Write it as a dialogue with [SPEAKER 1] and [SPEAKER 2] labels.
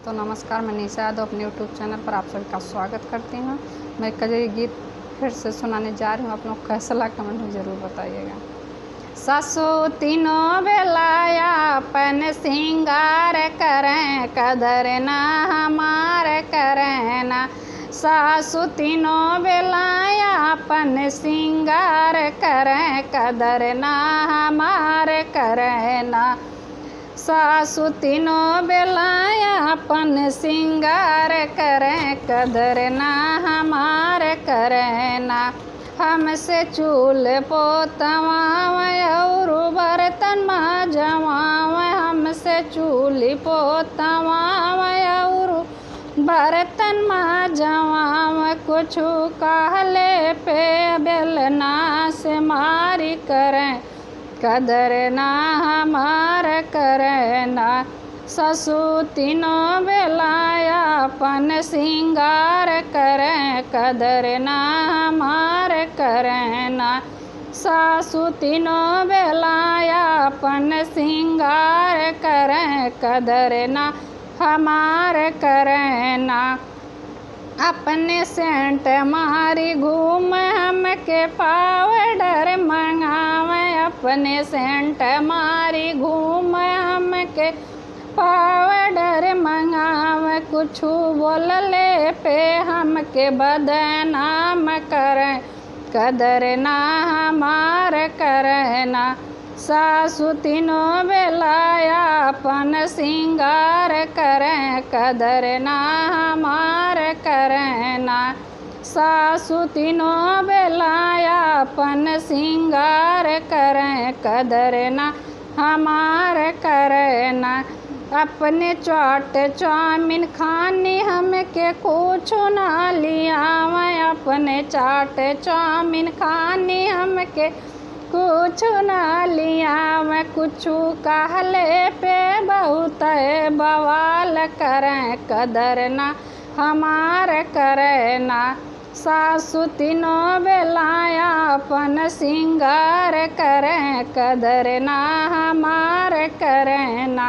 [SPEAKER 1] तो नमस्कार, मैं निशा यादव अपने यूट्यूब चैनल पर आप सभी का स्वागत करती हूँ। मैं कजरी गीत फिर से सुनाने जा रही हूँ। आप लोग कैसा लगा कमेंट में ज़रूर बताइएगा। सासू तीनों बेलाया अपन सिंगार करें, कदर ना हमार करें ना। सासू तीनों बेलाया अपन सिंगार करें, कदर ना हमार करें ना। सासू तीनों बेलाया अपन सिंगार करें, कदर ना हमार करें ना। हमसे चूल पोतवाव और बर्तन मांजवाव, हमसे चूल पोतवाव और बर्तन मांजवाव। कुछ कहले पे बेलना से मारी करें, कदर ना हमार करें ना। ससु तीनों बेलाया अपन सिंगार करें, कदर ना हमार करें ना। सासु तीनों बेलाया अपन सिंगार करें, कदर ना हमार करें ना। अपने सेंट मारी घूम हमके पाउडर मंगावे, अपने सेंट मारी घूम हमके पाउडर मंगावे। कुछ बोलले पे हमके बदनाम करें, कदर ना हमार करें ना। सासु तीनों बेलाया अपन सिंगार करें, कदर ना हमार करें ना। सासु तीनों बेलाया अपन सिंगार करें, कदर ना हमार करें ना। अपने चाट चाउमीन खानी हमके कुछ ना लियावे, अपने चाट चाउमीन खानी हमके कुछ ना लियावे। कुछ कहले पे बहुत बवाल करें, कदर ना हमार करें ना। सासु तीनों बेलाया अपन सिंगार करें, कदर ना हमार करें ना।